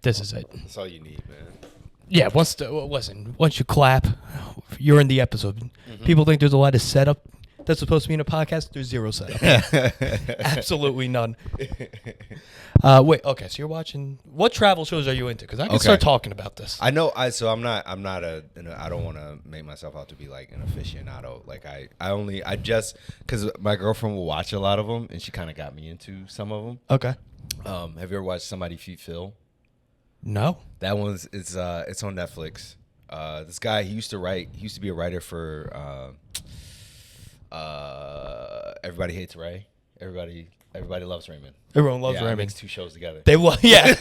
This is it. That's all you need, man. Yeah, once you clap, you're in the episode. Mm-hmm. People think there's a lot of setup that's supposed to be in a podcast. There's zero setup. Absolutely none. Wait, okay, so you're watching. What travel shows are you into? Because I can start talking about this. I know. I don't want to make myself out to be like an aficionado. Like I just because my girlfriend will watch a lot of them, and she kind of got me into some of them. Okay. Have you ever watched Somebody Feed Phil? No. That one's it's on Netflix. This guy, he used to be a writer for Everybody Hates Ray. Everybody loves Raymond. Everyone loves Raymond. Makes two shows together. They love, yeah.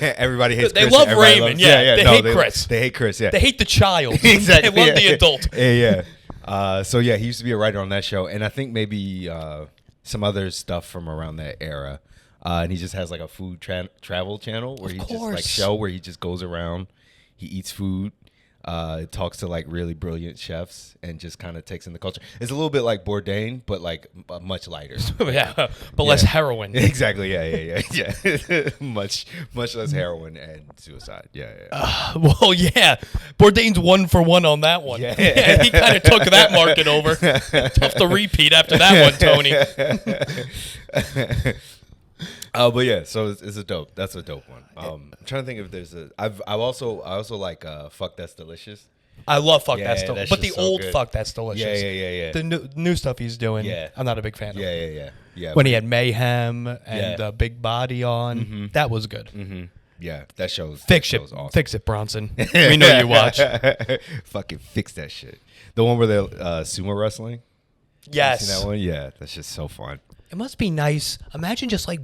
Everybody hates Chris. They love Raymond. They hate Chris. They hate Chris. Yeah. They hate the child. Exactly. They love the adult. Yeah. So yeah, he used to be a writer on that show, and I think maybe some other stuff from around that era. And he just has like a food travel channel where he just goes around, he eats food, talks to like really brilliant chefs, and just kind of takes in the culture. It's a little bit like Bourdain, but like much lighter. Yeah, but less heroin. Exactly. Yeah. much less heroin and suicide. Yeah. Well, yeah. Bourdain's 1 for 1 on that one. Yeah. He kind of took that market over. Tough to repeat after that one, Tony. But yeah, so it's a dope. That's a dope one. I'm trying to think if there's I also like Fuck That's Delicious. I love Fuck That's Delicious, but the so old good. Fuck That's Delicious. Yeah. The new stuff he's doing, I'm not a big fan of. Yeah. When he had Mayhem and Big Body on, that was good. Mm-hmm. Yeah, that show's awesome. Fix it, Bronson. We know you watch. Fucking fix that shit. The one where they're sumo wrestling. Yes. You seen that one? Yeah, that's just so fun. It must be nice. Imagine just like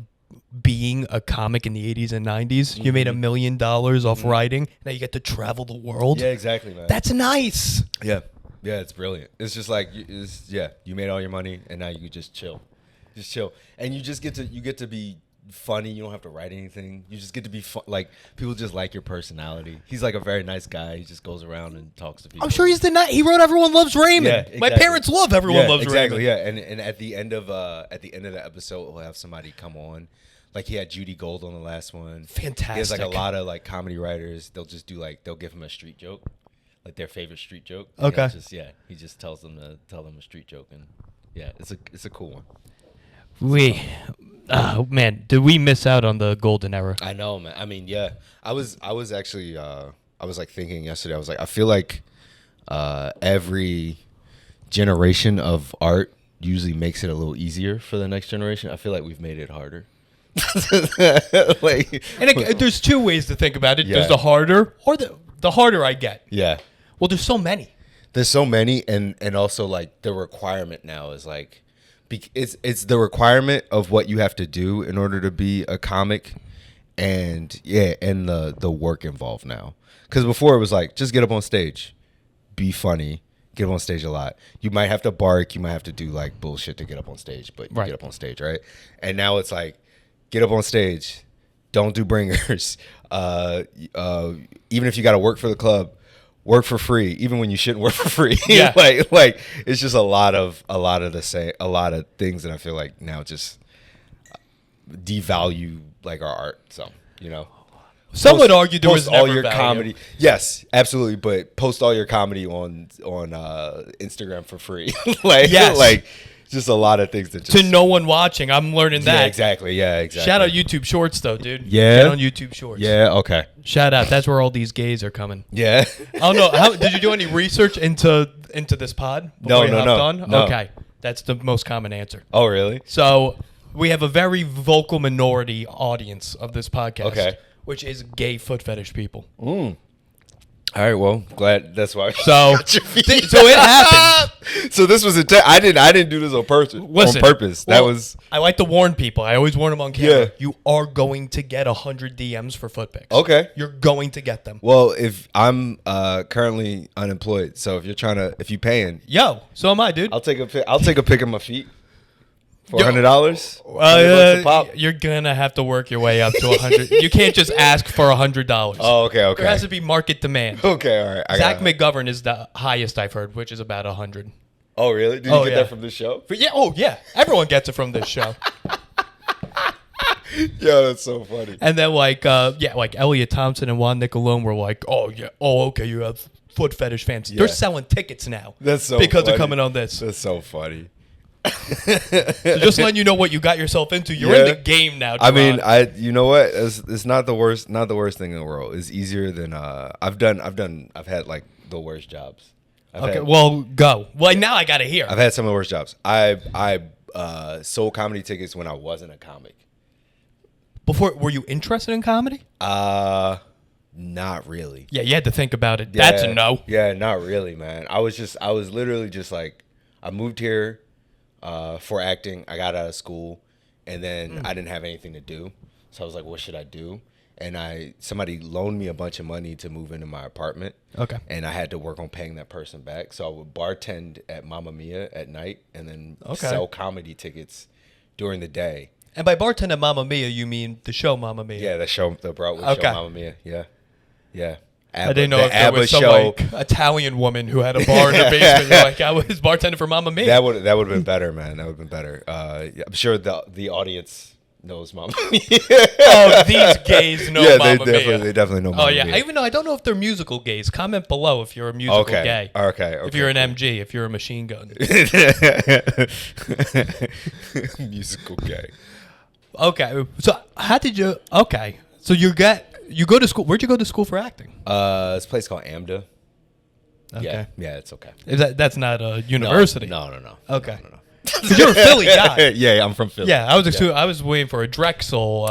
being a comic in the 80s and 90s. You made $1 million off writing. Now you get to travel the world. Yeah, exactly, man. That's nice. Yeah, it's brilliant. It's just like, you made all your money, and now you can just chill. And you just get to be funny. You don't have to write anything. You just get to be fun. Like, people just like your personality. He's like a very nice guy. He just goes around and talks to people. I'm sure he wrote Everyone Loves Raymond. Yeah, exactly. My parents love Everyone Loves Raymond. Yeah, and at the end of the episode, we'll have somebody come on. Like, he had Judy Gold on the last one. Fantastic. He has like a lot of like comedy writers. They'll just do they'll give him a street joke, like their favorite street joke. Okay. He just tells them to tell them a street joke, and it's a cool one. Man, did we miss out on the golden era? I know, man. I mean, yeah. I was actually I was like thinking yesterday. I was like, I feel like every generation of art usually makes it a little easier for the next generation. I feel like we've made it harder. There's two ways to think about it. Yeah. There's the harder or the harder I get. Yeah. Well, there's so many. And also like the requirement now is like it's the requirement of what you have to do in order to be a comic, and the work involved now. Because before it was like, just get up on stage, be funny, get up on stage a lot. You might have to bark, you might have to do like bullshit to get up on stage, but you get up on stage, right? And now it's like, get up on stage, don't do bringers. Even if you got to work for the club, work for free, even when you shouldn't work for free. Yeah. like it's just a lot of things that I feel like now just devalue like our art. So, Some would argue there was all never your value. comedy. Yes, absolutely. But post all your comedy on Instagram for free. Like just a lot of things that just to no one watching. I'm learning that. Yeah, exactly. Shout out YouTube Shorts though, dude. Yeah. Get on YouTube Shorts. Yeah. Okay. Shout out. That's where all these gays are coming. Yeah. I don't know. Did you do any research into this pod? No. Okay. That's the most common answer. Oh, really? So we have a very vocal minority audience of this podcast. Okay. Which is gay foot fetish people. All right, well, glad that's why. So it happened. So this was I didn't do this on purpose. Listen, on purpose. I like to warn people. I always warn them on camera. Yeah. You are going to get 100 DMs for foot pics. Okay. You're going to get them. Well, if I'm currently unemployed, so if you paying, so am I, dude. I'll take a pic of my feet. For $100? You're gonna have to work your way up to 100. You can't just ask for $100. Oh, okay. There has to be market demand. Okay, all right. Zach McGovern is the highest I've heard, which is about 100. Oh, really? Did you get that from this show? Yeah. Oh, yeah. Everyone gets it from this show. Yeah, that's so funny. And then like Elliot Thompson and Juan Niccolone were like, oh yeah, oh okay, you have foot fetish fans. Yeah. They're selling tickets now. That's so because funny. they're coming on this. That's so funny. So just letting you know what you got yourself into. You're in the game now, Jaron. I mean, you know what? It's not the worst thing in the world. It's easier than I've had like the worst jobs. Well, go. Well, now I gotta hear. I've had some of the worst jobs. I sold comedy tickets when I wasn't a comic. Before, were you interested in comedy? Not really. Yeah, you had to think about it. That's a no. Yeah, not really, man. I was literally just like, I moved here for acting. I got out of school, and then I didn't have anything to do. So I was like, what should I do? And somebody loaned me a bunch of money to move into my apartment. Okay. And I had to work on paying that person back. So I would bartend at Mamma Mia at night and then sell comedy tickets during the day. And by bartender Mamma Mia, you mean the show Mamma Mia? Yeah, the Broadway show Mamma Mia. Yeah. Yeah. I didn't know if there was some like Italian woman who had a bar in her basement. You're like, I was bartender for Mamma Mia. That would have been better, man. That would have been better. I'm sure the audience knows Mamma Mia. Oh, these gays know Mamma Mia. They definitely know Mamma Mia. Oh, yeah. I don't know if they're musical gays. Comment below if you're a musical gay. Okay. If you're an MG, if you're a machine gun. Musical gay. Okay. So how did you... Okay. So you go to school... Where'd you go to school for acting? This place called AMDA. Okay. Yeah, it's okay. That's not a university? No. Okay. No. Because you're a Philly guy. Yeah, I'm from Philly. Yeah, I was waiting for a Drexel,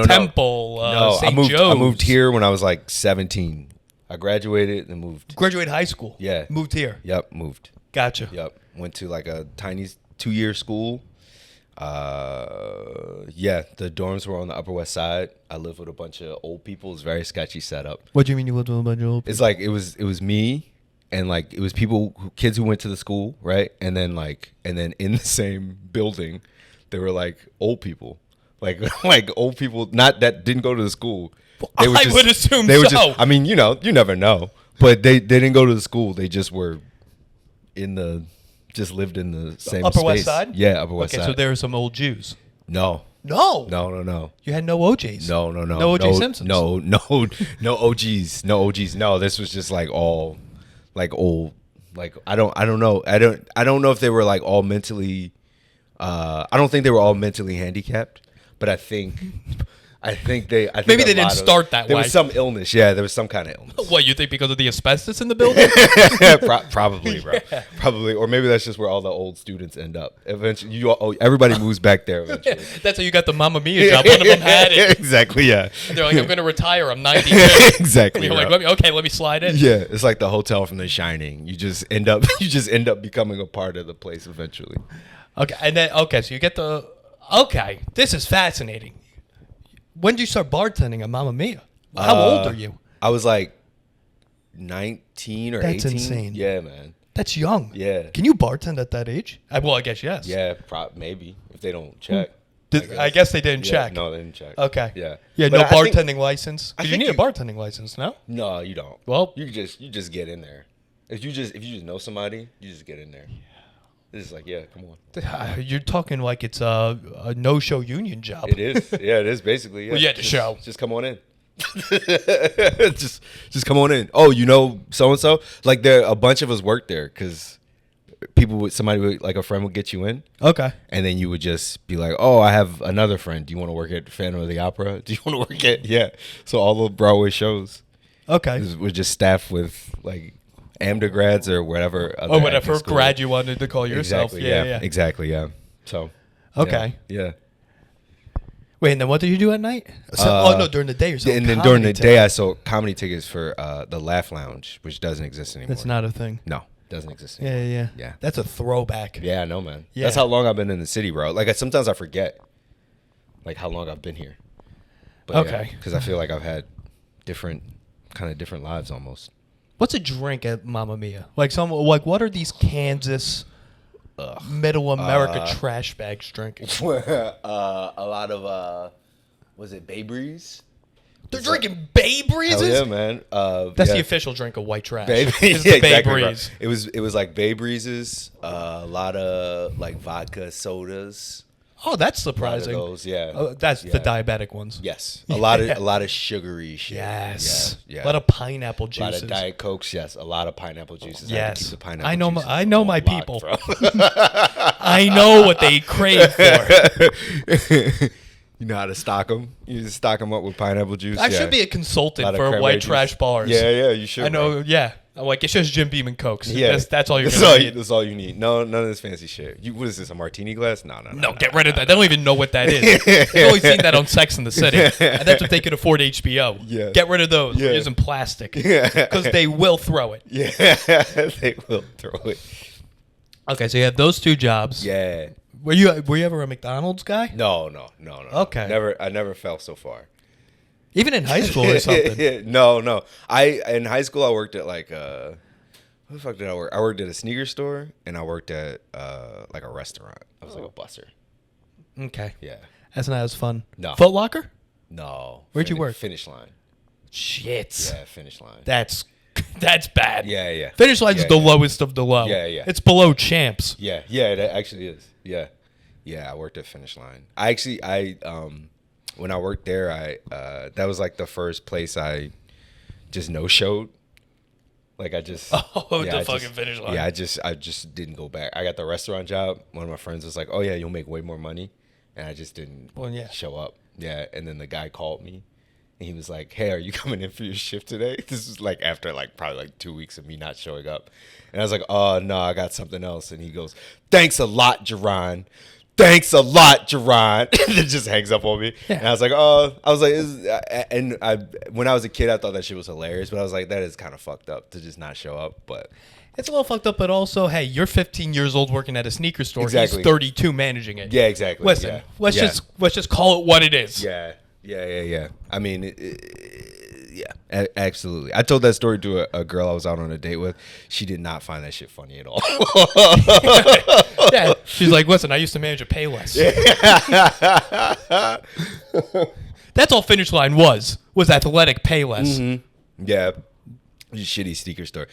Temple, St. Joe's. I moved here when I was like 17. I graduated and moved. Graduated high school? Yeah. Moved here? Yep, moved. Gotcha. Yep. Went to like a tiny 2-year school. The dorms were on the Upper West Side. I lived with a bunch of old people. It was a very sketchy setup. What do you mean you lived with a bunch of old people? It's like it was me and like it was kids who went to the school, right? And then in the same building there were like old people. Like old people not that didn't go to the school. I would assume they were so. Just, I mean, you never know. But they didn't go to the school. They just were just lived in the same Upper space. West Side? Yeah, Upper West Side. Okay, so there were some old Jews. No. No. You had no OJs. No. No OJ Simpsons. No OGs. No OGs. No, this was just like all like old. Like I don't know. I don't know if they were like all mentally. I don't think they were all mentally handicapped, but I think maybe they didn't start that way. There was some illness. Yeah, there was some kind of illness. What, you think because of the asbestos in the building? Probably, bro. Yeah. Probably, or maybe that's just where all the old students end up. Eventually, everybody moves back there eventually. That's how you got the Mamma Mia job. One of them had it. Exactly, yeah. And they're like, I'm going to retire. I'm 92. Exactly. And you're like, let me slide in. Yeah, it's like the hotel from The Shining. You just end up becoming a part of the place eventually. Okay, and then so you get this is fascinating. When did you start bartending at Mamma Mia? How old are you? I was like 19 or 18. That's insane. Yeah, man. That's young. Yeah. Can you bartend at that age? Well, I guess yes. Yeah, maybe if they don't check. I guess they didn't check. No, they didn't check. Okay. Yeah. Yeah, no bartending license. Because you need a bartending license, no? No, you don't. Well, you just get in there. If you just know somebody, you just get in there. It's just like, yeah, come on. You're talking like it's a no-show union job. It is. Yeah, it is basically. Yeah. Well, you had to show. Just come on in. just come on in. Oh, you know so-and-so? Like a bunch of us worked there because like a friend would get you in. Okay. And then you would just be like, oh, I have another friend. Do you want to work at Phantom of the Opera? Do you want to work at, yeah. So all the Broadway shows. Okay. We're just staffed with like AMDA grads or whatever. Whatever grad you wanted to call yourself. Exactly, yeah. Exactly, yeah. So. Okay. Yeah. Wait, and then what did you do at night? No, during the day or something. And then during the day, I sold comedy tickets for the Laugh Lounge, which doesn't exist anymore. That's not a thing. No, doesn't exist anymore. Yeah. That's a throwback. Yeah, I know, man. Yeah. That's how long I've been in the city, bro. Like, sometimes I forget, like, how long I've been here. But, okay. Because I feel like I've had different lives almost. What's a drink at Mamma Mia? Like what are these Kansas, Middle America trash bags drinking? A lot of was it Bay Breeze? They're drinking Bay Breezes? Hell yeah, man. That's the official drink of white trash. Bay Exactly, Breeze. Bro. It was like Bay Breezes, a lot of like vodka sodas. Oh, that's A lot of surprising. those, yeah. Oh, that's Yeah. the diabetic ones. Yes, a lot of sugary shit. Yes. Yeah. A lot of pineapple A lot juices. of Diet Cokes, yes. A lot of pineapple juices. I had to keep Yes. the pineapple I know. juices I know on my lock, people. bro. I know what they crave for. You know how to stock them. You just stock them up with pineapple juice. I yeah. should be a Lot consultant of for cranberry white juice. trash bars. Yeah, you should. I know. bro. Yeah. I'm like, it's just Jim Beam and Cokes. Yeah, That's all you're that's gonna all need. That's all you need. No, none of this fancy shit. What is this? A martini glass? No. No, get rid of that. They don't even know what that is. They've only seen that on Sex and the City, and that's what they could afford HBO. Yeah. Get rid of those. Yeah. We're using plastic Yeah. because they will throw it. Yeah, they will throw it. Okay, so you have those two jobs. Yeah. Were you ever a McDonald's guy? No. Okay. I never fell so far. Even in high school or something? No. In high school I worked at like where the fuck did I work? I worked at a sneaker store and I worked at like a restaurant. I was like a busser. Okay. Yeah. That's not as fun. No. Foot Locker? No. Where'd you work? Finish line. Shit. Yeah, finish line. That's bad. Yeah. Finish line's Yeah, the yeah. lowest of the low. Yeah. It's below champs. Yeah, that actually is. Yeah. I worked at Finish Line. When I worked there, that was like the first place I just no showed. Like I just Finish Line. Yeah, I just didn't go back. I got the restaurant job. One of my friends was like, "Oh yeah, you'll make way more money," and I just didn't show up. Yeah, and then the guy called me. And he was like, "Hey, are you coming in for your shift today?" This was like after like probably like 2 weeks of me not showing up. And I was like, "Oh, no, I got something else." And he goes, "Thanks a lot, Jaron. Thanks a lot, Jaron." And it just hangs up on me. Yeah. And I was like, when I was a kid, I thought that shit was hilarious. But I was like, that is kind of fucked up to just not show up. But It's a little fucked up, but also, hey, you're 15 years old working at a sneaker store. Exactly. He's 32 managing it. yeah, exactly. Listen, yeah. let's Yeah. just call it what it is. Yeah. I mean, absolutely. I told that story to a girl I was out on a date with. She did not find that shit funny at all. Yeah, she's like, listen, I used to manage a Payless. That's all Finish Line was athletic Payless. Mm-hmm. Yeah. Shitty sneaker store.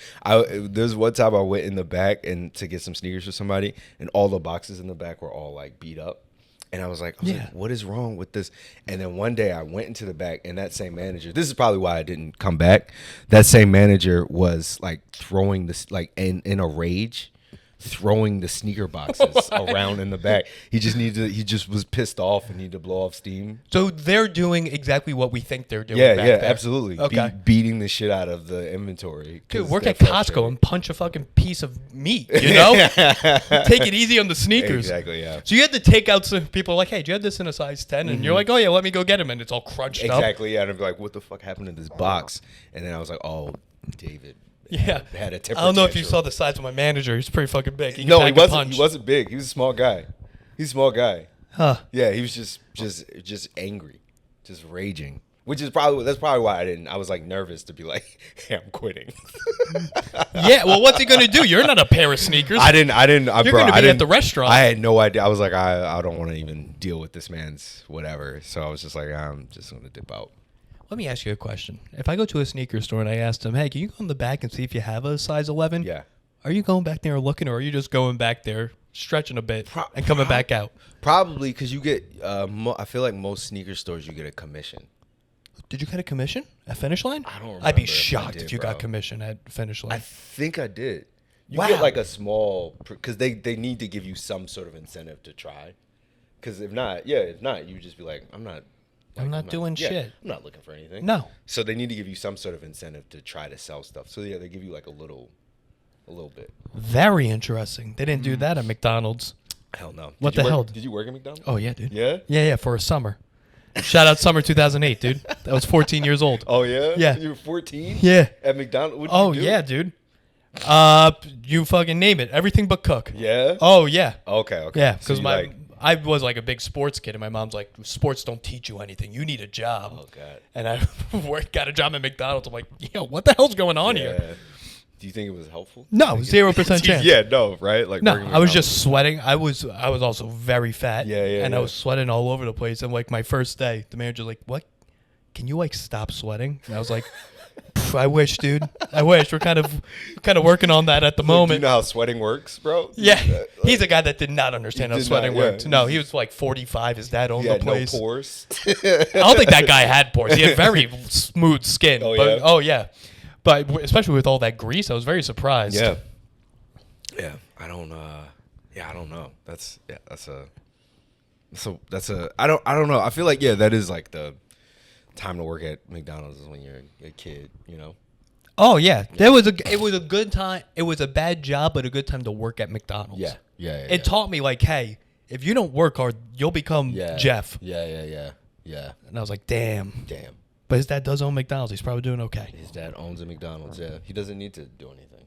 There's one time I went in the back and to get some sneakers for somebody, and all the boxes in the back were all like beat up. And I was like, what is wrong with this? And then one day I went into the back, and that same manager, this is probably why I didn't come back. That same manager was like throwing this, like in a rage, throwing the sneaker boxes around in the back. He just was pissed off and needed to blow off steam. So they're doing exactly what we think they're doing. Yeah, back yeah, there. absolutely. Okay. Beating the shit out of the inventory. Dude, work at Costco and punch a fucking piece of meat, you know? Take it easy on the sneakers. Exactly, yeah. So you had to take out some people are like, hey, do you have this in a size 10? And you're like, oh, yeah, let me go get him. And it's all crunched up. Exactly, yeah. And I'd be like, what the fuck happened to this box? And then I was like, oh, David. Yeah. Had a temper I don't know if you tantrum. saw the size of my manager. He's pretty fucking big. He No, can he pack a wasn't. punch. He wasn't big. He was a small guy. He's a small guy. Huh. Yeah, he was just angry, just raging. That's probably why I was like nervous to be like, hey, I'm quitting. Yeah, well, what's he going to do? You're not a pair of sneakers. I didn't. You're going to be at the restaurant. I had no idea. I was like, I don't want to even deal with this man's whatever. So I was just like, I'm just going to dip out. Let me ask you a question. If I go to a sneaker store and I asked them, hey, can you go in the back and see if you have a size 11? Yeah. Are you going back there and looking, or are you just going back there, stretching a bit, and coming back out? Probably because you get, I feel like most sneaker stores, you get a commission. Did you get a commission at Finish Line? I don't remember. I'd be if I shocked did, if you bro. got commission at Finish Line. I think I did. You Wow. get like a small, because they need to give you some sort of incentive to try. Because if not, you just be like, I'm not doing shit. I'm not looking for anything. No. So they need to give you some sort of incentive to try to sell stuff. So yeah, they give you like a little bit. Very interesting. They didn't do that at McDonald's. Hell no. What the hell? Did you work at McDonald's? Oh, yeah, dude. Yeah? Yeah, for a summer. Shout out summer 2008, dude. I was 14 years old. Oh yeah? Yeah. You were 14? Yeah. At McDonald's? What'd Oh, you do? yeah, dude. You fucking name it. Everything but cook. Yeah? Oh, yeah. Okay. Yeah, So because you I was like a big sports kid, and my mom's like, sports don't teach you anything. You need a job. Oh, God. And I got a job at McDonald's. I'm like, what the hell's going on here? Yeah. Do you think it was helpful? No, 0% chance. Yeah, no, right? Like No, working I was McDonald's. just sweating. I was also very fat. Yeah, And I yeah. was sweating all over the place. And like my first day, the manager's like, "What? Can you like stop sweating?" And I was like, I wish, dude. I wish. We're kind of working on that at the Do you moment. know how sweating works, bro? Yeah, he's a guy that did not understand how did sweating not, yeah. worked. No, he was like 45. His dad owned He the had no place. pores. I don't think that guy had pores. He had very smooth skin. Oh, but, yeah? Oh, yeah. But especially with all that grease, I was very surprised. Yeah. Yeah. I don't know. I don't know. I feel like, yeah, that is like the time to work at McDonald's is when you're a kid, you know? Oh, yeah. It was a good time. It was a bad job, but a good time to work at McDonald's. Yeah. It taught me, like, hey, if you don't work hard, you'll become Jeff. Yeah. And I was like, damn. Damn. But his dad does own McDonald's. He's probably doing okay. His dad owns a McDonald's, yeah. He doesn't need to do anything.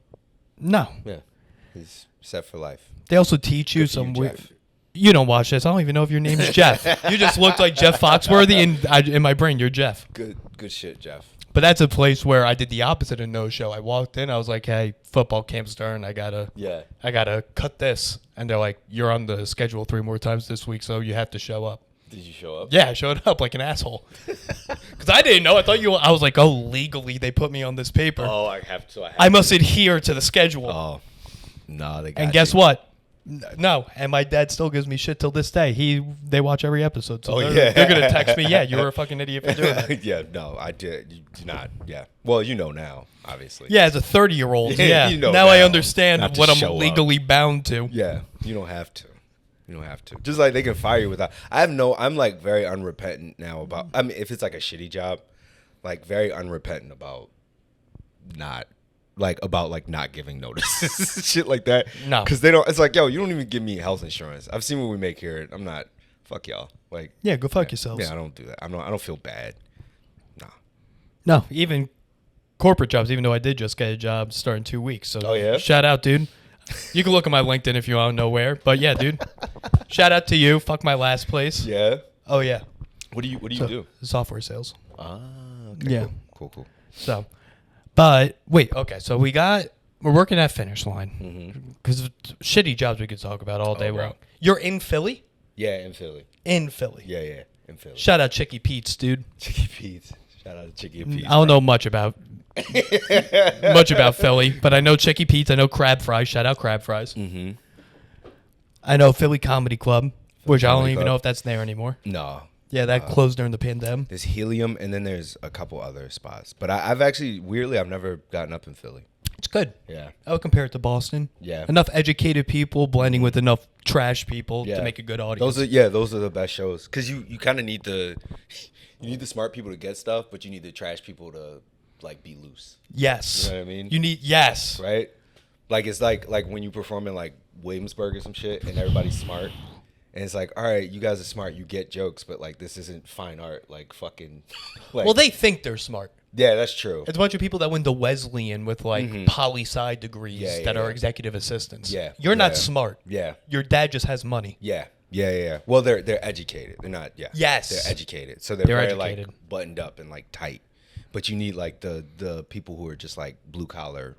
No. Yeah. He's set for life. They also teach you Good for some you, weird... Jeff. You don't watch this. I don't even know if your name is Jeff. You just looked like Jeff Foxworthy, and in my brain, you're Jeff. Good shit, Jeff. But that's a place where I did the opposite of no show. I walked in, I was like, "Hey, football camp's starting. I gotta cut this." And they're like, "You're on the schedule 3 more times this week, so you have to show up." Did you show up? Yeah, I showed up like an asshole. Because I didn't know. I was like, "Oh, legally, they put me on this paper. Oh, I have to. I must adhere to the schedule." Oh, no, they got And guess what? No, and my dad still gives me shit till this day. They watch every episode, so they're gonna text me. Yeah, you were a fucking idiot for doing that. Yeah, no, I did. You do not. Yeah. Well, you know now, obviously. Yeah, as a 30-year-old. Yeah. You know now I now understand not to what I'm show up. legally bound to. Yeah, you don't have to. You don't have to. Just like they can fire you without. I'm like very unrepentant now about. I mean, if it's like a shitty job, like very unrepentant about not giving notice, shit like that. No, because they don't. It's like, yo, you don't even give me health insurance. I've seen what we make here. I'm not. Fuck y'all. Like, yeah, go fuck yourselves. Yeah, I don't do that. I don't feel bad. Nah. No, even corporate jobs. Even though I did just get a job starting 2 weeks. So, oh yeah, shout out, dude. You can look at my LinkedIn if you want to know where. But yeah, dude, shout out to you. Fuck my last place. Yeah. Oh yeah. What do you do? Software sales. Ah. Okay, Yeah. Cool. So. But wait, okay. So we're working at Finish Line because shitty jobs we could talk about all day long. You're in Philly? Yeah, in Philly. In Philly. Yeah, in Philly. Shout out Chicky Pete's, dude. Chicky Pete's. Shout out to Chicky Pete's. I don't know much about Philly, but I know Chicky Pete's. I know Crab Fries. Shout out Crab Fries. Mm-hmm. I know Philly Comedy Club, which I don't even know if that's there anymore. No. Yeah, that closed during the pandemic. There's Helium, and then there's a couple other spots. But I've actually, weirdly, I've never gotten up in Philly. It's good. Yeah. I would compare it to Boston. Yeah. Enough educated people blending with enough trash people to make a good audience. Those are the best shows. Because you kind of need the smart people to get stuff, but you need the trash people to, like, be loose. Yes. You know what I mean? You need, yes. Right? Like, it's like when you perform in, like, Williamsburg or some shit, and everybody's smart. And it's like, all right, you guys are smart. You get jokes, but, like, this isn't fine art. Like, fucking. Like, Well, they think they're smart. Yeah, that's true. It's a bunch of people that went to Wesleyan with, like, poli-sci degrees that are executive assistants. Yeah. You're not smart. Yeah. Your dad just has money. Yeah. Well, they're educated. They're not. Yeah. Yes. They're educated. So they're very educated. like buttoned up and like tight. But you need like the people who are just like blue collar,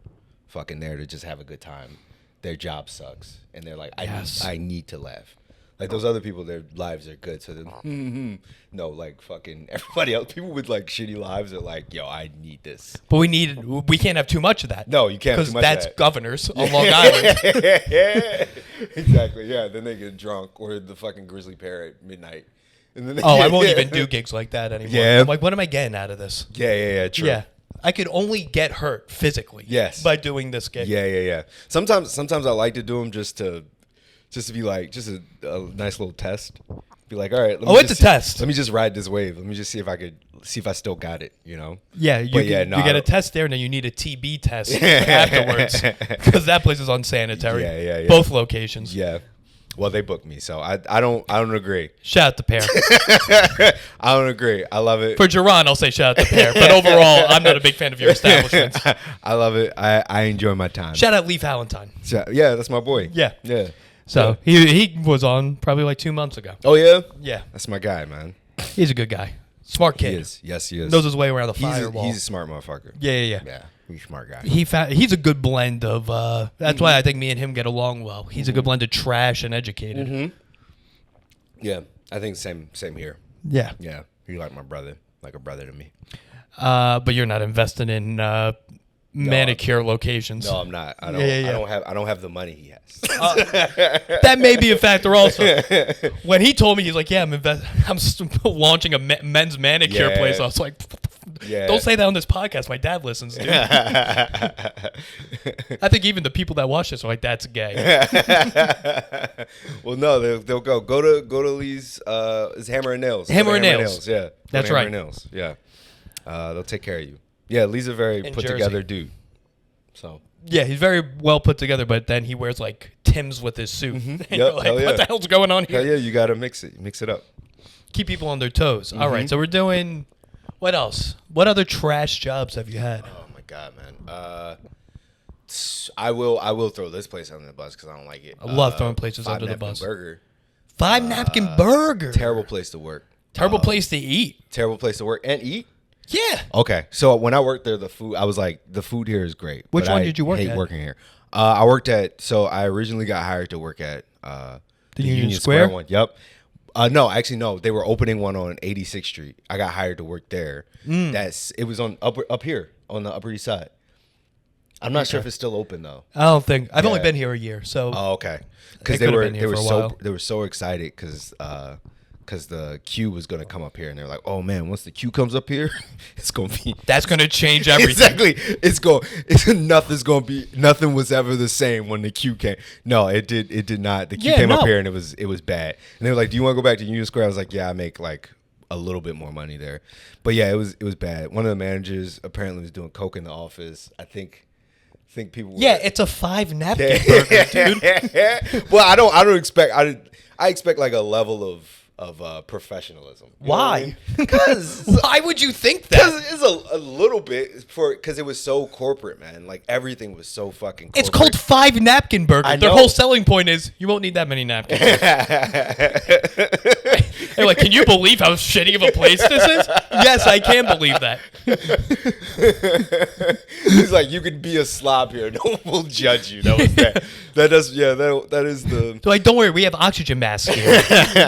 fucking there to just have a good time. Their job sucks, and they're like, I need to laugh. Like those other people, their lives are good. So they're no, like fucking everybody else. People with like shitty lives are like, yo, I need this. But we can't have too much of that. No, you can't have too much because that's of that. governors on Long Island. Yeah, exactly. Yeah, then they get drunk or the fucking grizzly bear at midnight. And then I won't even do gigs like that anymore. Yeah. I'm like, what am I getting out of this? Yeah, true. Yeah. I could only get hurt physically. Yes. By doing this gig. Yeah. Sometimes I like to do them just to be like, just a nice little test. Be like, all right. It's a test. Let me just ride this wave. Let me just see if I still got it, you know? Yeah, you get a test there, and then you need a TB test afterwards because that place is unsanitary. Yeah. Both locations. Yeah. Well, they booked me, so I don't agree. Shout out to Pear. I don't agree. I love it. For Jaron, I'll say shout out to Pear, but overall, I'm not a big fan of your establishments. I love it. I enjoy my time. Shout out Leaf Valentine. Yeah, that's my boy. Yeah. So yeah. he was on probably like 2 months ago. Oh yeah. Yeah. That's my guy, man. He's a good guy. Smart kid. He is. Yes, he is. Knows his way around the firewall. He's a smart motherfucker. Yeah. Yeah, he's a smart guy. He's a good blend of. That's why I think me and him get along well. He's a good blend of trash and educated. Yeah, I think same here. Yeah. Yeah, he's like my brother, like a brother to me. But you're not investing in manicure locations. No, I'm not. I don't. I don't have the money he has. That may be a factor also. When he told me, he's like, "Yeah, I'm launching a men's manicure place." I was like, "Don't say that on this podcast. My dad listens, dude." I think even the people that watch this are like, "That's gay." Well, no, they'll go to Lee's. It's Hammer and Nails. Hammer and Nails. Yeah, that's right. Hammer and Nails. Yeah, they'll take care of you. Yeah, Lee's a very put together dude. So. Yeah, he's very well put together, but then he wears like Tim's with his suit. Mm-hmm. And you're like, what the hell's going on here? Hell yeah, you gotta mix it up. Keep people on their toes. Mm-hmm. All right, so we're doing what else? What other trash jobs have you had? Oh my god, man. I will throw this place under the bus because I don't like it. I love throwing places under the bus. Burger. 5 Napkin Burger. Terrible place to work. Terrible place to eat. Terrible place to work and eat. Yeah. Okay. So when I worked there, the food here is great. Which one did you work at? I hate working here. I worked at, so I originally got hired to work at the Union Square one. Yep. No. They were opening one on 86th Street. I got hired to work there. It was on up here on the Upper East Side. I'm not sure if it's still open though. I don't think. I've only been here a year, so. Oh, okay. Because they were so excited because the queue was going to come up here, and they're like, "Oh man, once the queue comes up here, it's going to be that's going to change everything." Exactly. Nothing was ever the same when the queue came. No, it did not. The queue came up here, and it was bad. And they were like, "Do you want to go back to Union Square?" I was like, "Yeah, I make like a little bit more money there." But yeah, it was bad. One of the managers apparently was doing coke in the office. I think people. Yeah, it's a 5 Napkin Burger, dude. Well, I don't expect. I expect like a level of professionalism. Why? Because why would you think that? Because it's a little bit because it was so corporate, man. Like everything was so fucking corporate. It's called 5 Napkin Burger. Their whole selling point is you won't need that many napkins. They're like, can you believe how shitty of a place this is? Yes, I can believe that. He's like, you could be a slob here. No one will judge you. That was that. That is the. They're like, don't worry, we have oxygen masks here.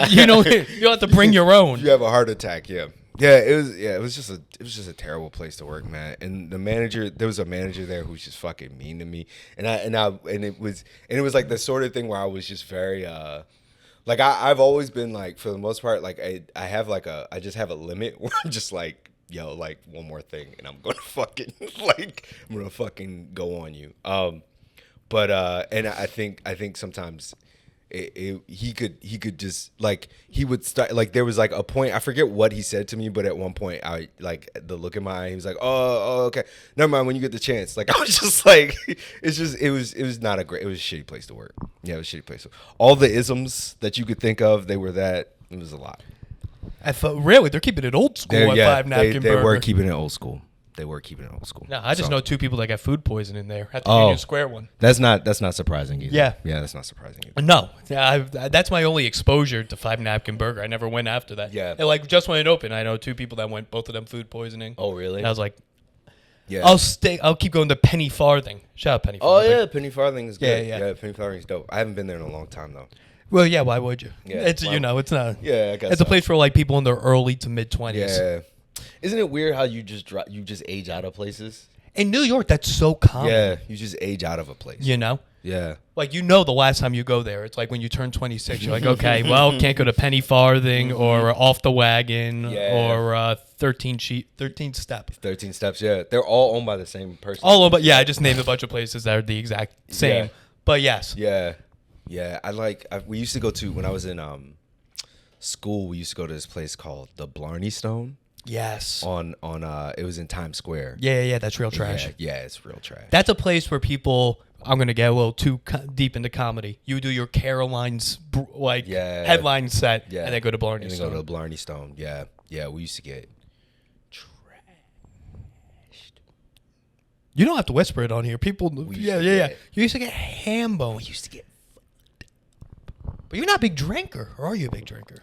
You don't have to bring your own. If you have a heart attack, yeah. It was just a terrible place to work, man. And there was a manager there who was just fucking mean to me. And it was like the sort of thing where I was just very like I've always been like, for the most part, like I just have a limit where I'm just like, yo, like one more thing and I'm gonna fucking go on you. But I think sometimes he could just like he would start like there was like a point, I forget what he said to me, but at one point I like the look in my eye, he was like, oh okay, never mind, when you get the chance. Like I was just like it was not a great, it was a shitty place to work. Yeah, it was a shitty place. All the isms that you could think of, it was a lot. I thought really they're keeping it old school at 5 Napkin Burger. They were keeping it old school. No, I just know 2 people that got food poisoning there at the Union Square one. That's not surprising either. Yeah, that's not surprising either. No, that's my only exposure to 5 Napkin Burger. I never went after that. Yeah, and like just when it opened, I know 2 people that went, both of them food poisoning. Oh really? And I was like, yeah, I'll keep going to Penny Farthing. Shout out Penny Farthing. Oh yeah, Penny Farthing is good. Yeah, Penny Farthing is dope. I haven't been there in a long time though. Well, yeah, why would you? Yeah, it's it's not. Yeah, I guess it's a place for like people in their early to mid 20s. Yeah. Isn't it weird how you just age out of places? In New York, that's so common. Yeah, you just age out of a place. You know? Yeah. Like, the last time you go there, it's like when you turn 26, you're like, okay, well, can't go to Penny Farthing or Off the Wagon or 13 Step. 13 Steps, yeah. They're all owned by the same person. I just named a bunch of places that are the exact same. Yeah. But yes. Yeah. Yeah, we used to go to, when I was in school, we used to go to this place called the Blarney Stone. Yes. On it was in Times Square. Yeah, that's real trash. Yeah, it's real trash. That's a place where people, I'm going to get a little too deep into comedy. You do your Caroline's headline set and then go to Blarney Stone. And then go to Blarney Stone. Yeah. Yeah, we used to get trashed. You don't have to whisper it on here. People, yeah. You used to get ham bone. We used to get But you're not a big drinker, or are you a big drinker?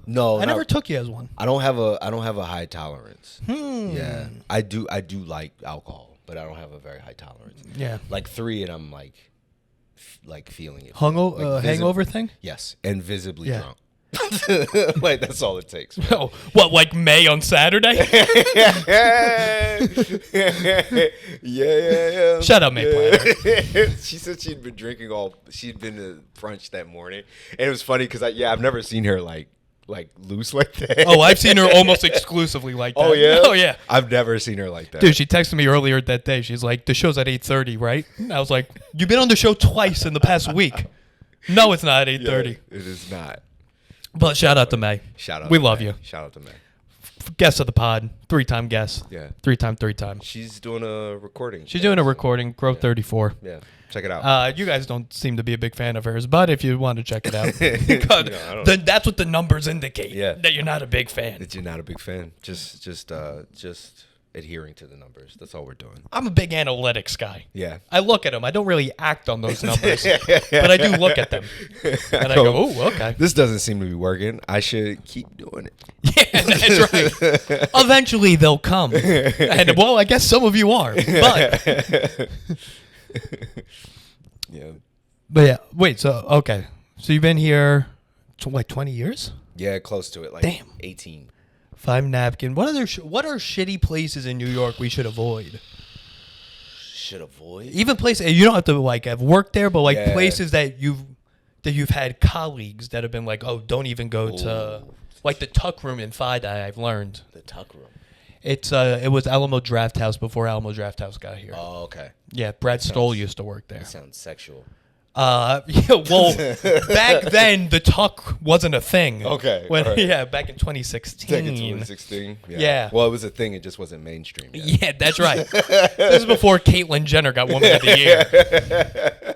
No, I never took you as one. I don't have a high tolerance. Yeah, I do like alcohol, but I don't have a very high tolerance. Yeah, like 3, and I'm like feeling it. Hangover thing. Yes, and visibly drunk. Like that's all it takes. Oh, what, like May on Saturday? Yeah. Shut up, May Planner. She said she'd been to brunch that morning, and it was funny because I've never seen her like loose like that. Oh, I've seen her almost exclusively like that. Oh yeah. Oh yeah. I've never seen her like that. Dude, she texted me earlier that day. She's like, the show's at 8:30, right? And I was like, you've been on the show twice in the past week. No, it's not at 8:30. Yeah, it is not. But shout out to May. Shout out. We to love May. you. Shout out to May. Guest of the pod. 3-time guest. Yeah. 3-time. She's doing a recording. She's doing a recording, Grow 34. Yeah. Check it out. You guys don't seem to be a big fan of hers, but if you want to check it out, that's what the numbers indicate. Yeah. That you're not a big fan. That you're not a big fan. Just adhering to the numbers. That's all we're doing. I'm a big analytics guy. Yeah. I look at them. I don't really act on those numbers, but I do look at them. And I go, oh, okay. This doesn't seem to be working. I should keep doing it. Yeah, that's right. Eventually they'll come. And, well, I guess some of you are. But Yeah. yeah, wait, so you've been here, like 20 years? Yeah, close to it. Like Damn. 18. 5 napkin. What are shitty places in New York we should avoid? Should avoid? Even places you don't have to like have worked there, but like Yeah. places that you've had colleagues that have been like, oh, don't even go to like the tuck room in Phi Dye. I've learned The tuck room. it was Alamo Draft House before Alamo Draft House got here. Oh, okay. Yeah, Brad Stoll used to work there. That sounds sexual. Yeah, well, back then the tuck wasn't a thing. Okay, When all right. yeah, back in 2016. Back in 2016. Yeah. Well, it was a thing. It just wasn't mainstream yet. Yeah, that's right. This is before Caitlyn Jenner got Woman of the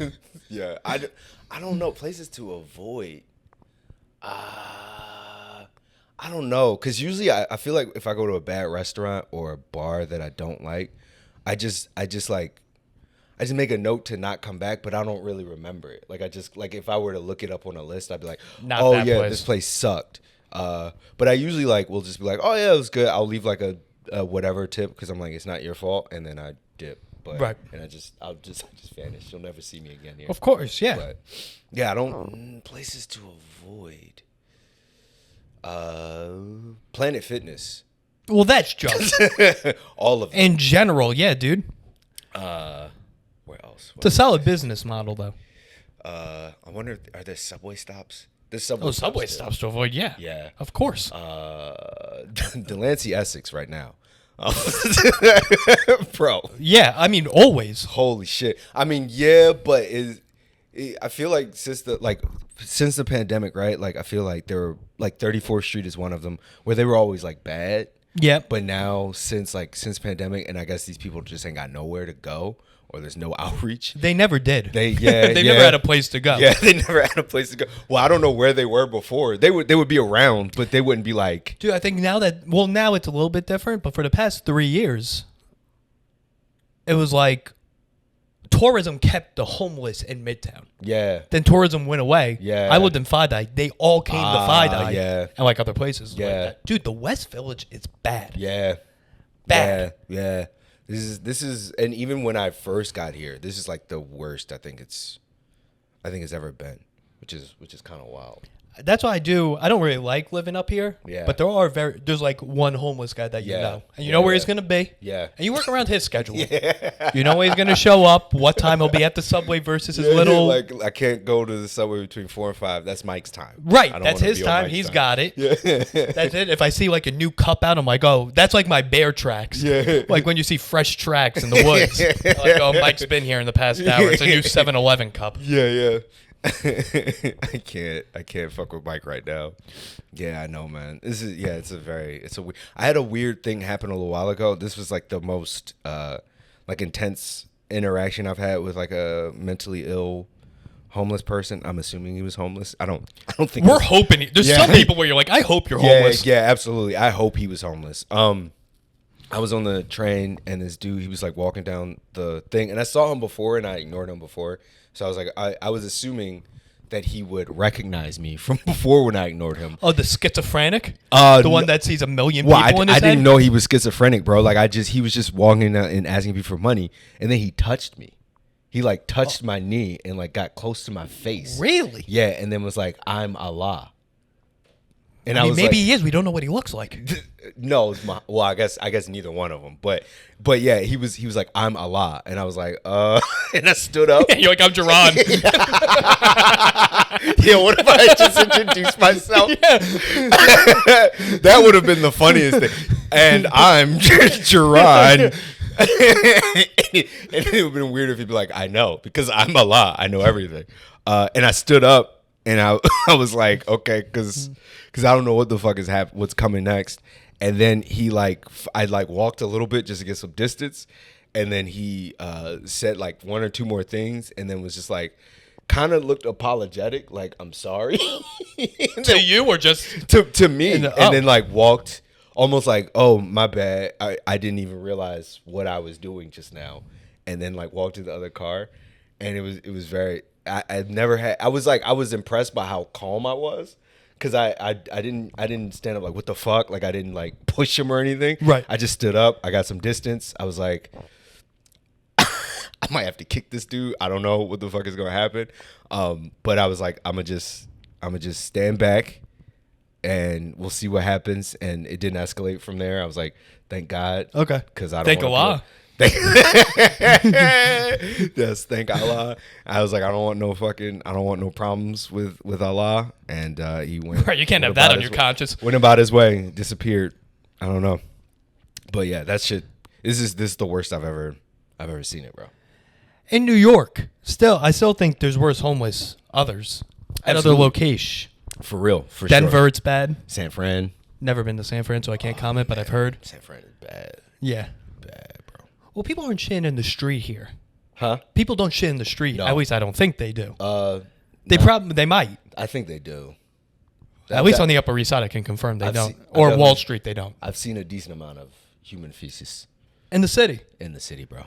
Year. Yeah. I don't know. Places to avoid. I don't know. Because usually I feel like if I go to a bad restaurant or a bar that I don't like, I just make a note to not come back, but I don't really remember it. Like if I were to look it up on a list, I'd be like, Not oh that yeah, place. this place sucked. But I usually will just be like, oh yeah, it was good. I'll leave like a whatever tip because I'm like, it's not your fault, and then I dip. But, Right. And I'll just vanish. You'll never see me again here. Of course, yeah. But yeah, I don't places to avoid. Planet Fitness. Well, that's just All of them. in general, yeah, dude. Where else? It's a solid business model, though. I wonder, are there subway stops? There's subway Oh, stops. subway too. stops to avoid, yeah. Yeah. Of course. Delancey, Essex right now. Bro. Yeah, I mean, always. Holy shit. I mean, yeah, but I feel like since the pandemic, right? Like I feel like there were like 34th Street is one of them where they were always like bad. Yeah. But now since pandemic, and I guess these people just ain't got nowhere to go or there's no outreach. They never did. They They never had a place to go. Yeah, they never had a place to go. Well, I don't know where they were before. They would be around, but they wouldn't be like. Dude, I think now it's a little bit different, but for the past 3 years, it was like tourism kept the homeless in Midtown. Yeah. Then tourism went away. Yeah. I lived in Phi Dye. They all came to Phi Dye. Yeah. And like other places. Yeah. Like that. Dude, the West Village is bad. Yeah. Bad. Yeah. This is, and even when I first got here, this is like the worst I think it's ever been, which is kind of wild. That's what I do. I don't really like living up here. Yeah. But there's like one homeless guy that you Yeah. know. And you Yeah, know where yeah. he's going to be. Yeah. And you work around his schedule. Yeah. You know when he's going to show up, what time he'll be at the subway versus his little. Like I can't go to the subway between 4 and 5. That's Mike's time. Right. I don't That's wanna his be on time. Mike's He's time. got it. Yeah. That's it. If I see like a new cup out, I'm like, oh, that's like my bear tracks. Yeah. Like when you see fresh tracks in the woods. Like, oh, Mike's been here in the past hour. It's a new 7-Eleven cup. Yeah. I can't fuck with Mike right now. Yeah, I know, man. I had a weird thing happen a little while ago. This was like the most like intense interaction I've had with like a mentally ill homeless person. I'm assuming he was homeless. I don't think We're hoping. There's some people where you're like, I hope you're homeless. Yeah, absolutely. I hope he was homeless. I was on the train and this dude, he was like walking down the thing, and I saw him before and I ignored him before. So I was like, I was assuming that he would recognize me from before when I ignored him. Oh, the schizophrenic? The one that sees a million people in his I didn't head? know he was schizophrenic, bro. Like he was just walking out and asking me for money, and then he touched me. He like touched my knee and like got close to my face. Really? Yeah, and then was like, "I'm Allah." And I mean, was maybe like, he is. We don't know what he looks like. No, well, I guess neither one of them. But yeah, he was like, I'm Allah, and I was like, and I stood up. You're like, I'm Jaron. Yeah, what if I just introduced myself? Yeah. That would have been the funniest thing. And I'm Jaron. And it would have been weird if he'd be like, I know, because I'm Allah. I know everything. And I stood up, and I was like, okay, because I don't know what the fuck is what's coming next. And then he I walked a little bit just to get some distance. And then he said like one or two more things, and then was just like, kind of looked apologetic, like, I'm sorry. To you or just to me? And then like walked almost like, oh, my bad. I didn't even realize what I was doing just now. And then like walked to the other car, and it was very, I've never had, I was impressed by how calm I was. Cause I didn't stand up like, what the fuck? Like I didn't like push him or anything. Right. I just stood up. I got some distance. I was like, I might have to kick this dude. I don't know what the fuck is gonna happen. But I was like, I'm gonna just stand back, and we'll see what happens. And it didn't escalate from there. I was like, thank God. Okay. Because I don't. Thank Allah. Yes, thank Allah. I was like, I don't want no problems with Allah. And he went. Right, you can't have that on your conscience. Went about his way, disappeared. I don't know. But yeah, that shit. This is the worst I've ever seen it, bro. In New York, I still think there's worse homeless others at other locations. For real, for Denver, sure. it's bad. San Fran. Never been to San Fran, so I can't comment, but I've heard. San Fran is bad. Yeah. Bad, bro. Well, people aren't shitting in the street here. Huh? People don't shit in the street. No. At least I don't think they do. They They might. I think they do. At least on the Upper East Side, I can confirm they don't. I've Or definitely- Wall Street, they don't. I've seen a decent amount of human feces In the city. in the city, bro.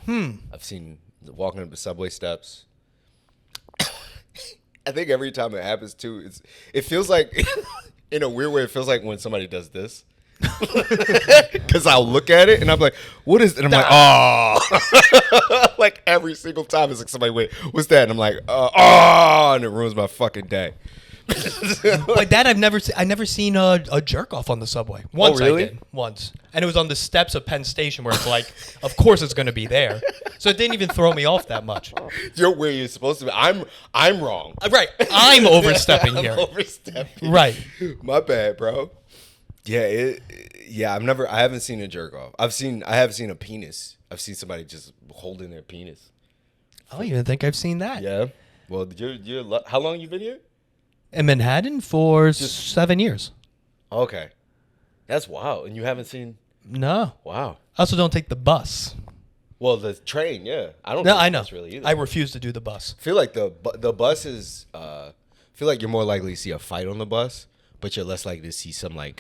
I've seen walking up the subway steps. I think every time it happens too, it feels like in a weird way. It feels like when somebody does this, because I'll look at it and I'm like, "What is?" And I'm like, "Oh!" Like every single time, it's like somebody, "Wait, what's that?" And I'm like, "Oh!" And it ruins my fucking day. Like that, I never seen a jerk off on the subway. Once really? I did. Once. And it was on the steps of Penn Station where it's like, of course it's going to be there. So it didn't even throw me off that much. You're where you're supposed to be. I'm wrong. Right. I'm overstepping here. I'm overstepping. Right. My bad, bro. Yeah, I haven't seen a jerk off. I have seen a penis. I've seen somebody just holding their penis. I don't even think I've seen that. Yeah. Well, how long you been here? In Manhattan for 7 years. Okay. That's wild. And you haven't seen? No. Wow. I also don't take the bus. Well, the train, yeah. I don't. No, take I the know. bus really either. I refuse to do the bus. I feel like the bus is. I feel like you're more likely to see a fight on the bus, but you're less likely to see somebody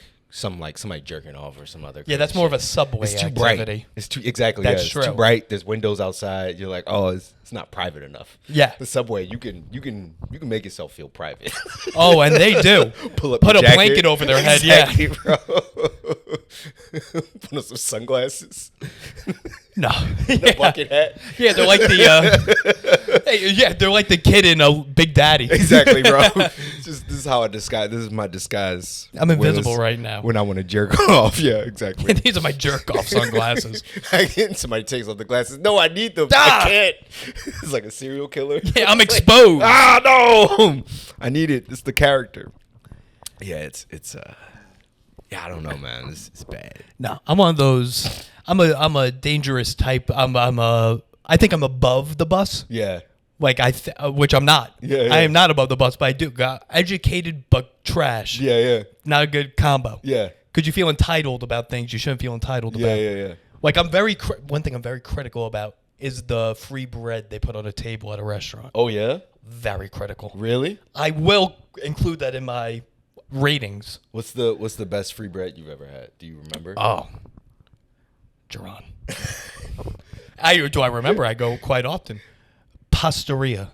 jerking off or some other. Yeah, that's more of a subway It's too activity. bright. It's too exactly. That's It's true. too bright. There's windows outside. You're like, oh, it's not private enough. Yeah. The subway, you can make yourself feel private. Oh, and they do. Put a blanket over their head. Exactly, bro. Put on some sunglasses. No. The bucket hat. Yeah, they're like they're like the kid in a Big Daddy. Exactly, bro. This is how I disguise. This is my disguise. I'm invisible right now. When I want to jerk off. Yeah, exactly. These are my jerk off sunglasses. Somebody takes off the glasses. No, I need them. I can't. It's like a serial killer. Yeah, I'm exposed. No, I need it. It's the character. Yeah, it's yeah, I don't know, man. It's bad. No, I'm one of those. I'm a dangerous type. I think I'm above the bus. Yeah. Like which I'm not. Yeah. I am not above the bus, but I do got educated but trash. Yeah. Not a good combo. Yeah. Because you feel entitled about things you shouldn't feel entitled about. Yeah. Like one thing I'm very critical about is the free bread they put on a table at a restaurant. Oh yeah. Very critical. Really? I will include that in my ratings. What's the best free bread you've ever had? Do you remember? Oh, Jaron. Do I remember? I go quite often. Pastoria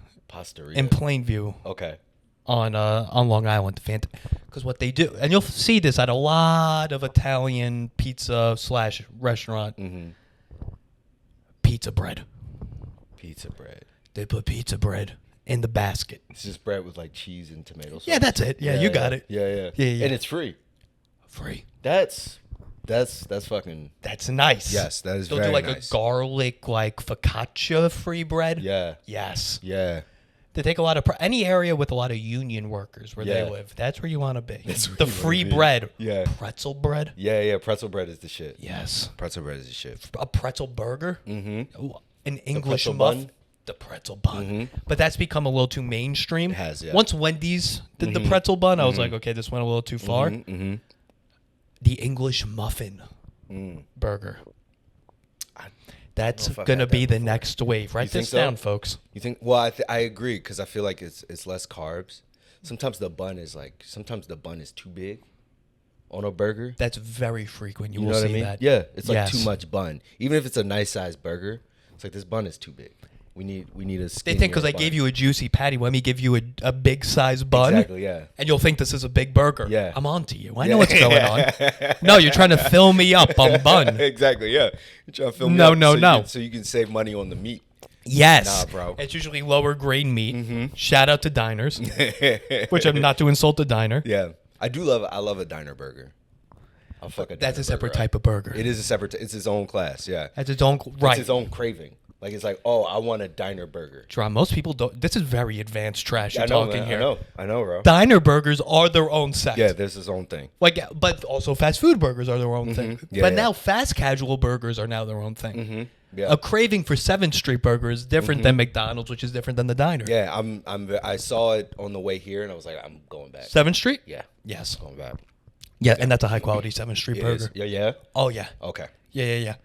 in Plainview. Okay. On Long Island, because what they do, and you'll see this at a lot of Italian pizza / restaurant. Mm-hmm. Pizza bread. Pizza bread. They put pizza bread in the basket. It's just bread with like cheese and tomato sauce. Yeah, that's it. Yeah, you got it. Yeah. Yeah. And it's free. Free. That's fucking. That's nice. Yes, that is They'll very do like nice. a garlic like focaccia free bread. Yeah. Yes. Yeah. They take a lot of any area with a lot of union workers where Yeah. they live. That's where you want to be. That's where The you wanna free be. bread. Yeah. Pretzel bread. Yeah. Pretzel bread is the shit. Yes. Pretzel bread is the shit. A pretzel burger. Mm-hmm. Ooh, an English pretzel muff. bun? The pretzel bun. But that's become a little too mainstream. It has, yeah. Once Wendy's did the pretzel bun, I was like, okay, this went a little too far. The English muffin burger. That's if I've going to had be that the before. next wave. Write think this so? down, folks. You think? Well, I agree because I feel like it's less carbs. Sometimes the bun is too big on a burger. That's very frequent. You You will know what see I mean? that. Yeah, it's like Yes. too much bun. Even if it's a nice sized burger, it's like this bun is too big. We need a They skinnier think because I bun. gave you a juicy patty, let me give you a big size bun. Exactly, yeah. And you'll think this is a big burger. Yeah. I'm on to you. I know what's going on. No, you're trying to fill me up on bun. Exactly, yeah. You're trying to film No, me up no, so no. so you can save money on the meat. Yes. Nah, bro. It's usually lower grade meat. Shout out to diners, which I'm not to insult the diner. Yeah, I love a diner burger. I'll fuck a That's diner a separate burger up. type of burger. It is a separate. It's its own class. Yeah, That's its own right. It's its own craving. Like it's like, oh, I want a diner burger. John, most people don't. This is very advanced trash you're I know, talking man. here. I know, bro. Diner burgers are their own sect. Yeah, there's its own thing. Like, but also fast food burgers are their own thing. Yeah, but yeah. now fast casual burgers are now their own thing. Yeah. A craving for 7th Street burger is different than McDonald's, which is different than the diner. Yeah, I saw it on the way here, and I was like, I'm going back. 7th Street? Yeah, Yes. going back. Yeah, and that's a high quality 7th Street It burger. is. Yeah, yeah. Oh yeah. Okay. Yeah.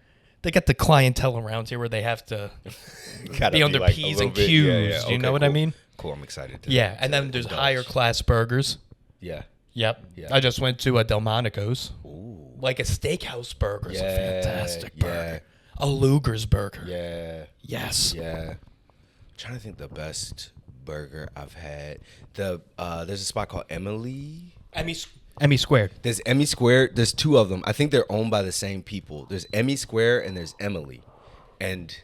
They got the clientele around here where they have to Gotta be on their like a P's little and bit- Q's. yeah, yeah. You Okay, know what I cool. mean? Cool. I'm excited. To, Yeah, and to then there's indulge. higher class burgers. Yeah. Yep. Yeah. I just went to a Delmonico's. Ooh. Like a steakhouse burger is a Yeah, fantastic yeah. burger. A Luger's burger. Yeah. Yes. Yeah. I'm trying to think the best burger I've had. There's a spot called Emily. Emmy Squared. There's Emmy Square. There's two of them. I think they're owned by the same people. There's Emmy Square and there's Emily. And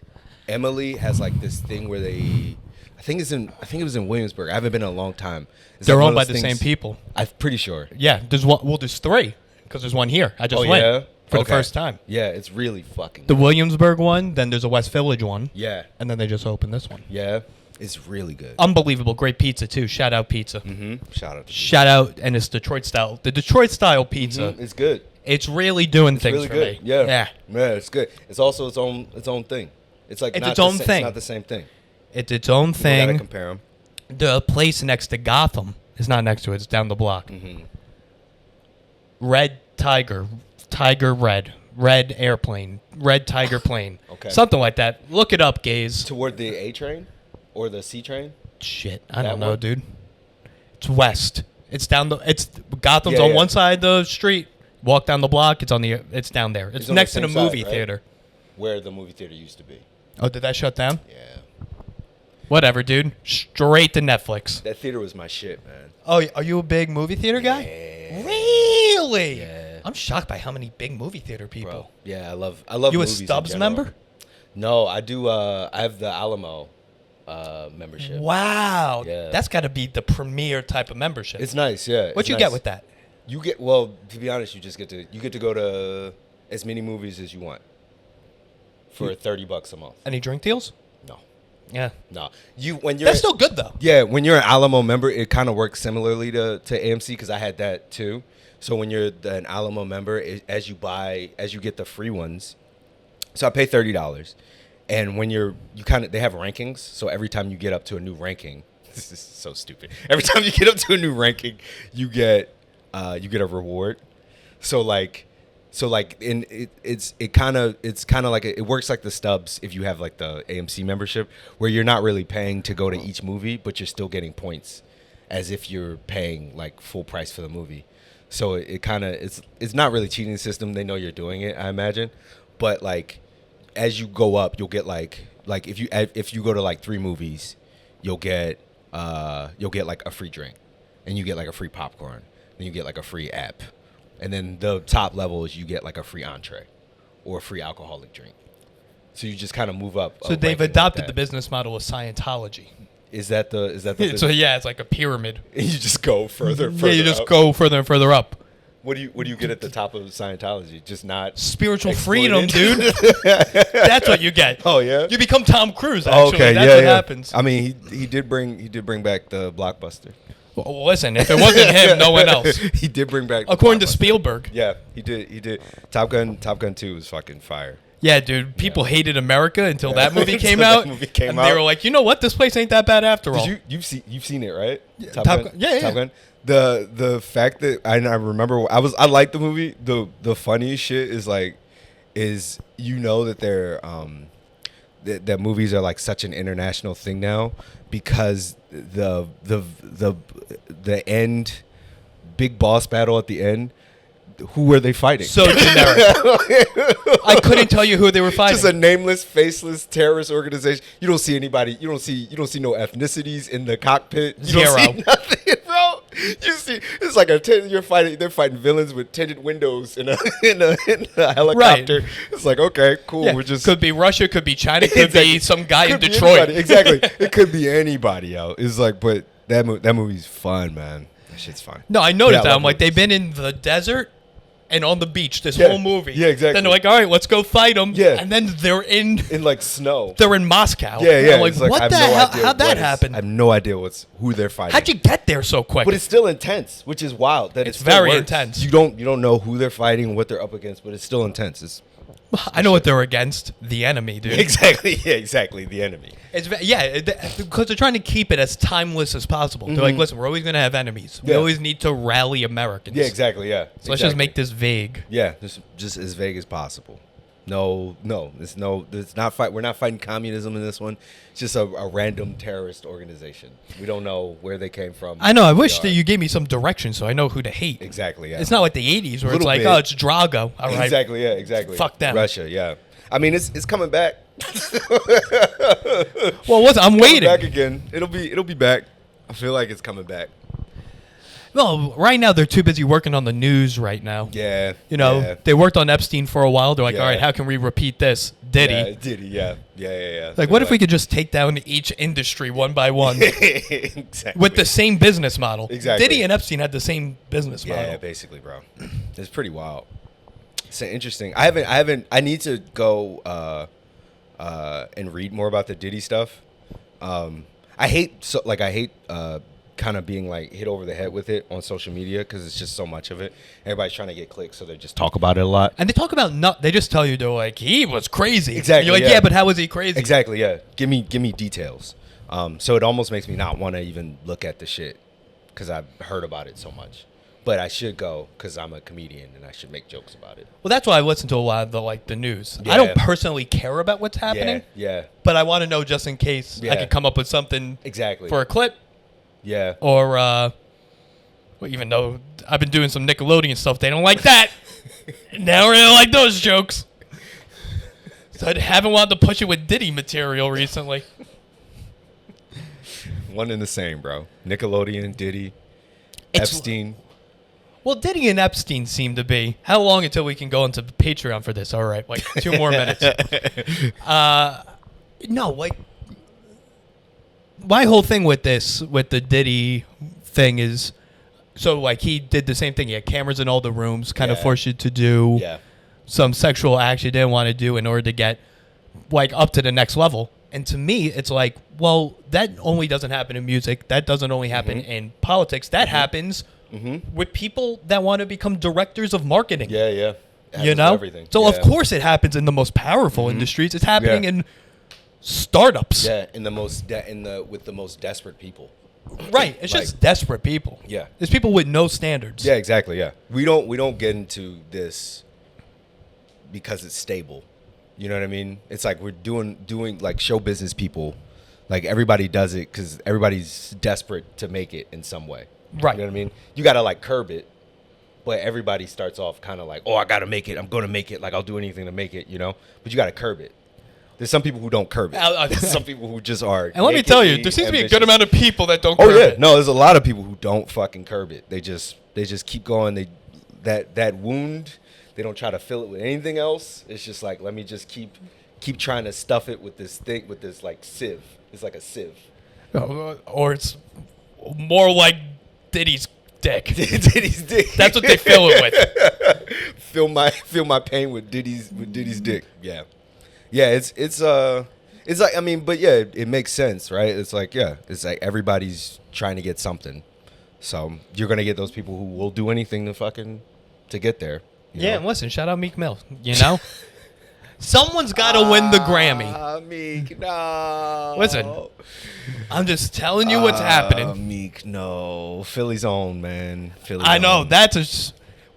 Emily has like this thing where I think it was in Williamsburg. I haven't been in a long time. It's They're like one owned by of the those same things- people. I'm pretty sure. Yeah, there's one. Well, there's 3 because there's one here. I just went for the Okay. first time. Yeah, it's really fucking The good. Williamsburg one, then there's a West Village one, Yeah. and then they just opened this one. Yeah. It's really good. Unbelievable, great pizza too. Shout out pizza. Shout out to Shout out, and it's Detroit style. The Detroit style pizza. It's good. It's really doing things Really for good. me. Yeah. Yeah, it's good. It's also its own thing. It's like It's not its own the thing. It's not the same thing. It's its own You gotta thing. compare them. The place next to Gotham is not next to it. It's down the block. Red Tiger, Red Airplane, Red Tiger Plane. Okay. Something like that. Look it up, gays. Toward the A train or the C train? Shit, I That don't know, one? dude. It's west. It's down the. It's Gotham's Yeah, on yeah. one side of the street. Walk down the block. It's on the. It's down there. It's on next the to the same movie side, right? theater. Where the movie theater used to be. Oh, did that shut down? Yeah. Whatever, dude. Straight to Netflix. That theater was my shit, man. Oh, are you a big movie theater guy? Yeah. Really? Yeah. I'm shocked by how many big movie theater people. Bro. Yeah, I love You a movies in Stubbs general. member? No, I do I have the Alamo membership. Wow. Yeah. That's got to be the premier type of membership. It's nice, yeah. What it's you nice. get with that? You get well, to be honest, you get to go to as many movies as you want for $30 a month. Any drink deals? No. Yeah. No. When you're That's still good though. Yeah, when you're an Alamo member, it kind of works similarly to AMC because I had that too. So when you're an Alamo member, as you get the free ones. So I pay $30, and when they have rankings. So every time you get up to a new ranking, this is so stupid. Every time you get up to a new ranking, you get a reward. It works like the Stubs if you have like the AMC membership, where you're not really paying to go to each movie, but you're still getting points as if you're paying like full price for the movie. So it's not really cheating system. They know you're doing it, I imagine. But like as you go up, you'll get like if you go to like 3 movies, you'll get like a free drink, and you get like a free popcorn, then you get like a free app. And then the top level is you get like a free entree or a free alcoholic drink. So you just kind of move up. So they've adopted the business model of Scientology. Is that the So yeah, it's like a pyramid. you just go further Yeah, you just up. go further and further up. What do you get at the top of Scientology? Just not Spiritual exploited? freedom, dude. That's what you get. Oh yeah. You become Tom Cruise. Actually, Okay, that's yeah, what yeah. happens. I mean, he did bring back the Blockbuster. Well, listen, if it wasn't him, no one else. He did bring back. According to Blockbuster. Spielberg. Yeah, he did. Top Gun 2 was fucking fire. Yeah, dude. People hated America until that movie came Until out. that movie came and out. they were like, you know what? This place ain't that bad after all. You've seen it, right? Yeah, Top Top Gun. Gun. Yeah. Top Gun. The fact that I remember I liked the movie. The funniest shit is you know that they're that movies are like such an international thing now because the end big boss battle at the end. Who were they fighting? So generic. I couldn't tell you who they were fighting. Just a nameless, faceless terrorist organization. You don't see anybody. You don't see no ethnicities in the cockpit. You Zero. don't see nothing, bro. You see, it's like they're fighting villains with tinted windows in a helicopter. Right. It's like, okay, cool. Yeah, We're just could be Russia, could be China, could Exactly. be some guy in Could be Detroit. anybody. Exactly. It could be anybody out. It's like, but that movie's fun, man. That shit's fun. No, I noticed Yeah, I that. love I'm like, they've movies. been in the desert and on the beach this Yeah. whole movie. Yeah, exactly. Then they're like, all right, let's go fight them. Yeah. And then they're in like snow. they're in Moscow. Yeah, yeah. I'm like, It's like, I what have the no hell? idea How'd that what is- happen? I have no idea who they're fighting. How'd you get there so quick? But it's still intense, which is wild. That It's it still very works. intense. You don't know who they're fighting, what they're up against, but it's still intense. I know what they're against. The enemy, dude. Exactly. Yeah, exactly. The enemy. It's because they're trying to keep it as timeless as possible. They're like, listen, we're always going to have enemies. We Yeah. always need to rally Americans. Yeah, exactly. Yeah. So let's just make this vague. Yeah, just as vague as possible. No, it's not fight. We're not fighting communism in this one. It's just a random terrorist organization. We don't know where they came from. I know. I who wish they that are. you gave me some direction so I know who to hate. Exactly. Yeah. It's not like the 80s where it's Little like, bit. oh, it's Drago. All right. Exactly. Yeah. Exactly. Fuck them. Russia. Yeah. I mean, it's coming back. Well, I'm Coming waiting. back again. It'll be back. I feel like it's coming back. Well, right now they're too busy working on the news right now. Yeah. You know, yeah. they worked on Epstein for a while. They're like, Yeah. all right, how can we repeat this? Diddy. Yeah, Diddy. Yeah. Yeah. Like, what if we could just take down each industry one by one exactly. with the same business model? Exactly. Diddy and Epstein had the same business model. Yeah, basically, bro. It's pretty wild. It's interesting. I need to go and read more about the Diddy stuff. I hate kind of being like hit over the head with it on social media because it's just so much of it. Everybody's trying to get clicks, so they just talk about it a lot. And they talk about they just tell you they're like, he was crazy. Exactly, And you're like, yeah. yeah, but how was he crazy? Exactly. Yeah. Give me details. So it almost makes me not want to even look at the shit because I've heard about it so much. But I should go because I'm a comedian and I should make jokes about it. Well, that's why I listen to a lot of the news. Yeah. I don't personally care about what's happening, Yeah. but I want to know just in case I Yeah. could come up with something Exactly. for a clip. Yeah. Or, well, even though I've been doing some Nickelodeon stuff, they don't like that. Now they don't like those jokes. So I haven't wanted to push it with Diddy material recently. One and the same, bro. Nickelodeon, Diddy, It's- Epstein. Well, Diddy and Epstein seem to be. How long until we can go into Patreon for this? All right, like 2 more minutes. No, like my whole thing with the Diddy thing is, so like he did the same thing. He had cameras in all the rooms, kind of Yeah. forced you to do Yeah. some sexual acts you didn't want to do in order to get like up to the next level. And to me, it's like, well, that only doesn't happen in music. That doesn't only happen in politics. That happens with people that want to become directors of marketing. Yeah, yeah. It You happens know? with everything. So, yeah. of course, it happens in the most powerful industries. It's happening Yeah. in startups. Yeah, in the most with the most desperate people. Right. It's just desperate people. Yeah. It's people with no standards. Yeah, exactly. Yeah, we don't get into this because it's stable. You know what I mean? It's like we're doing like show business people. Like everybody does it because everybody's desperate to make it in some way. Right. You know what I mean? You gotta like curb it, but everybody starts off kind of like, oh, I gotta make it. I'm gonna make it. Like I'll do anything to make it. You know? But you gotta curb it. There's some people who don't curb it. There's some people who just are. And let me tell you, nakedly there seems to be a ambitious. good amount of people that don't Oh curb yeah, it. no, there's a lot of people who don't fucking curb it. They just keep going. That wound, they don't try to fill it with anything else. It's just like, let me just keep trying to stuff it with this thing, with this like sieve. It's like a sieve. Or it's more like Diddy's dick. Diddy's dick. That's what they fill it with. Feel my pain with Diddy's dick. Yeah. Yeah, it's like, I mean, but yeah, it makes sense, right? It's like, yeah, it's like everybody's trying to get something. So you're gonna get those people who will do anything to get there. Yeah, and listen, shout out Meek Mill. You know? Someone's gotta win the Grammy. Meek, no. Listen, I'm just telling you what's happening. Meek, no. Philly's own, man. Philly's I know, own.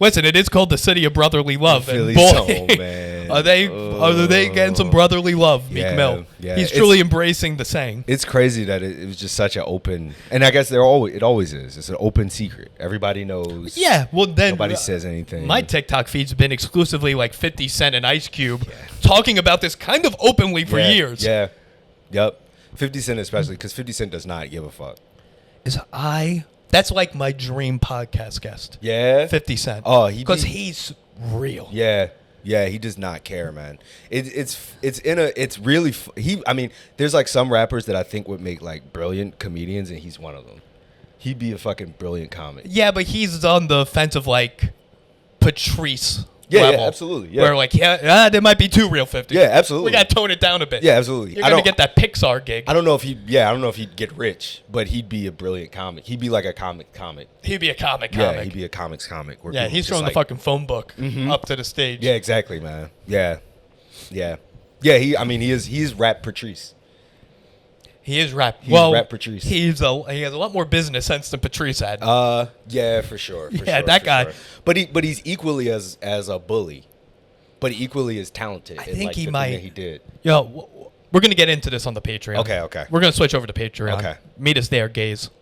Listen, it is called the city of brotherly love. And Philly's boy, own, man. are they getting some brotherly love, Meek Mill? Yeah. He's truly embracing the saying. It's crazy that it was just such an open, and I guess it always is. It's an open secret. Everybody knows. Yeah, well then Nobody says anything. My TikTok feed's been exclusively like 50 Cent and Ice Cube talking about this kind of openly for years. Yeah. Yep. 50 Cent especially, because 50 Cent does not give a fuck. That's like my dream podcast guest. Yeah. 50 Cent. Oh, because he's real. Yeah. Yeah, he does not care, man. I mean, there's like some rappers that I think would make like brilliant comedians, and he's one of them. He'd be a fucking brilliant comic. Yeah, but he's on the fence of like Patrice level. Yeah, absolutely. Yeah. Where like, there might be two real 50s. Yeah, absolutely. We got to tone it down a bit. Yeah, absolutely. You're going to get that Pixar gig. I don't know if he'd get rich, but he'd be a brilliant comic. He'd be like a comic. He'd be a comic. Yeah, he'd be a comics comic. Yeah, he's throwing the fucking phone book up to the stage. Yeah, exactly, man. Yeah. He's rap Patrice. He is rap. He's rap Patrice. He has a lot more business sense than Patrice had. Yeah, for sure. That guy. Sure. But he's equally as a bully, but equally as talented. I think he the might. thing that he did. Yo, we're gonna get into this on the Patreon. Okay. We're gonna switch over to Patreon. Okay. Meet us there, gays.